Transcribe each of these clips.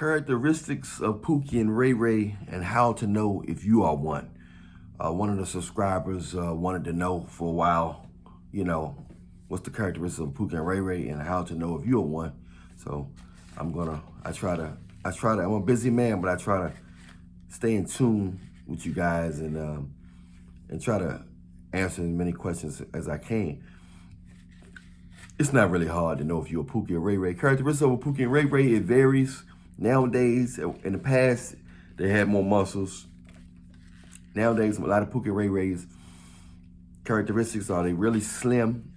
Characteristics of Pookie and Ray Ray and how to know if you are one. One of the subscribers wanted to know for a while, what's the characteristics of Pookie and Ray Ray and how to know if you're one. So I'm a busy man, but I try to stay in tune with you guys and try to answer as many questions as I can. It's not really hard to know if you're a Pookie or Ray Ray. Characteristics of a Pookie and Ray Ray, it varies. Nowadays, in the past, they had more muscles. Nowadays, a lot of Pookie Ray Rays characteristics are they really slim,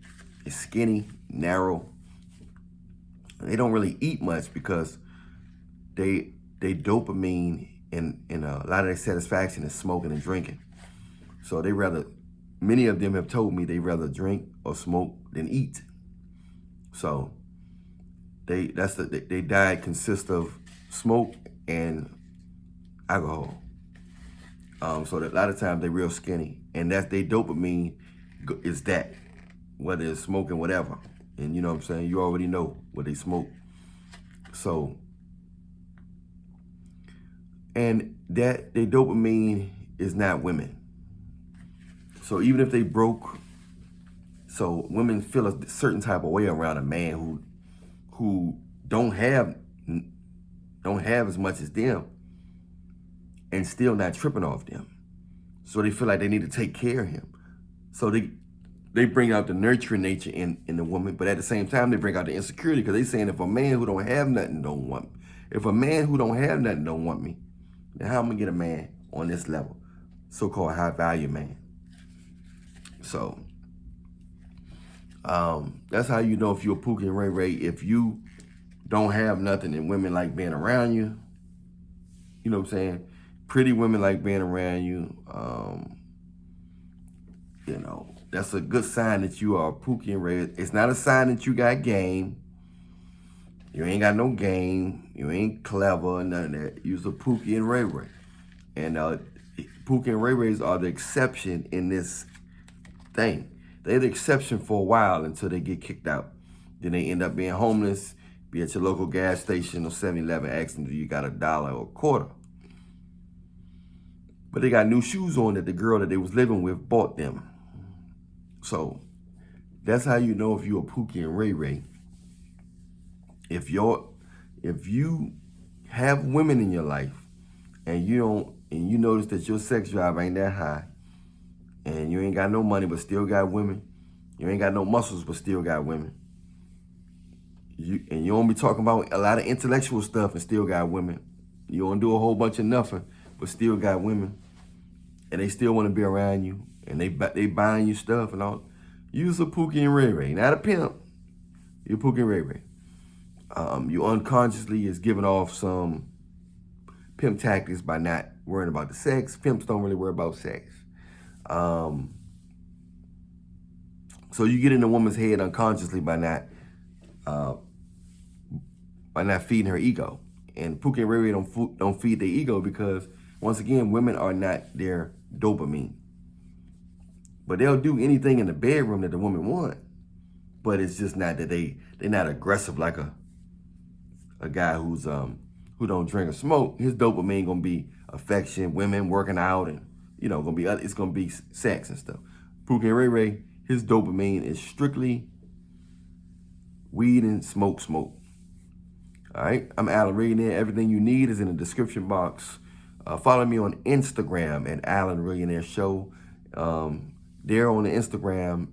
skinny, narrow. They don't really eat much because they dopamine and a lot of their satisfaction is smoking and drinking. So many of them have told me they rather drink or smoke than eat. So their diet consists of smoke and alcohol. So that a lot of times they're real skinny, and that's their dopamine is that, whether it's smoking, whatever. And you know what I'm saying? You already know what they smoke. So, and that their dopamine is not women. So even if they broke, so women feel a certain type of way around a man who don't have as much as them and still not tripping off them. So they feel like they need to take care of him. So they bring out the nurturing nature in the woman, but at the same time, they bring out the insecurity because they saying if a man who don't have nothing don't want me, if a man who don't have nothing don't want me, then how am I gonna get a man on this level? So-called high value man. So that's how you know if you're a Pookie and Ray Ray. If you don't have nothing and women like being around you, you know what I'm saying? Pretty women like being around you. That's a good sign that you are a Pookie and Ray. It's not a sign that you got game. You ain't got no game. You ain't clever, none of that. You're a Pookie and Ray Ray. And Pookie and Ray Rays are the exception in this thing. They're the exception for a while until they get kicked out. Then they end up being homeless, be at your local gas station or 7-Eleven asking if you got $1 or a quarter. But they got new shoes on that the girl that they was living with bought them. So that's how you know if you're a Pookie and Ray Ray. If you have women in your life and you notice that your sex drive ain't that high, and you ain't got no money but still got women, you ain't got no muscles but still got women, you don't be talking about a lot of intellectual stuff and still got women, you don't do a whole bunch of nothing but still got women, and they still want to be around you, and they buying you stuff and all, you's a Pookie and Ray Ray, not a pimp. You're a Pookie and Ray Ray. You unconsciously is giving off some pimp tactics by not worrying about the sex. Pimps don't really worry about sex. So you get in a woman's head unconsciously by not feeding her ego. And Pookie and Ray Ray don't feed their ego because, once again, women are not their dopamine. But they'll do anything in the bedroom that the woman want. But it's just not that they're not aggressive like a guy who don't drink or smoke. His dopamine gonna be affection, women, working out, and it's gonna be sex and stuff. Pookie and Ray Ray, his dopamine is strictly weed and smoke. All right, I'm Allan Reallionaire. Everything you need is in the description box. Follow me on Instagram at Allan Reallionaire Show. There on the Instagram,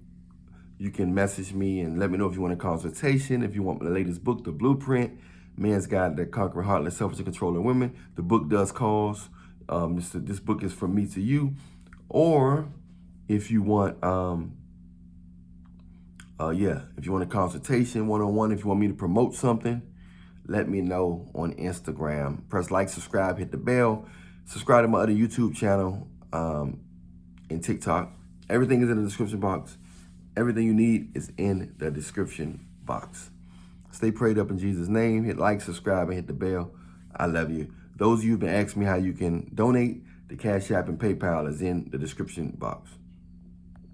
you can message me and let me know if you want a consultation, if you want the latest book, The Blueprint, Man's Guide to Conquering Heartless, Selfish, and Controlling Women. The book does cost. This book is from me to you. Or if you want, if you want a consultation, one-on-one, if you want me to promote something, let me know on Instagram. Press like, subscribe, hit the bell. Subscribe to my other YouTube channel and TikTok. Everything is in the description box. Everything you need is in the description box. Stay prayed up in Jesus' name. Hit like, subscribe, and hit the bell. I love you. Those of you who've been asking me how you can donate, the Cash App and PayPal is in the description box.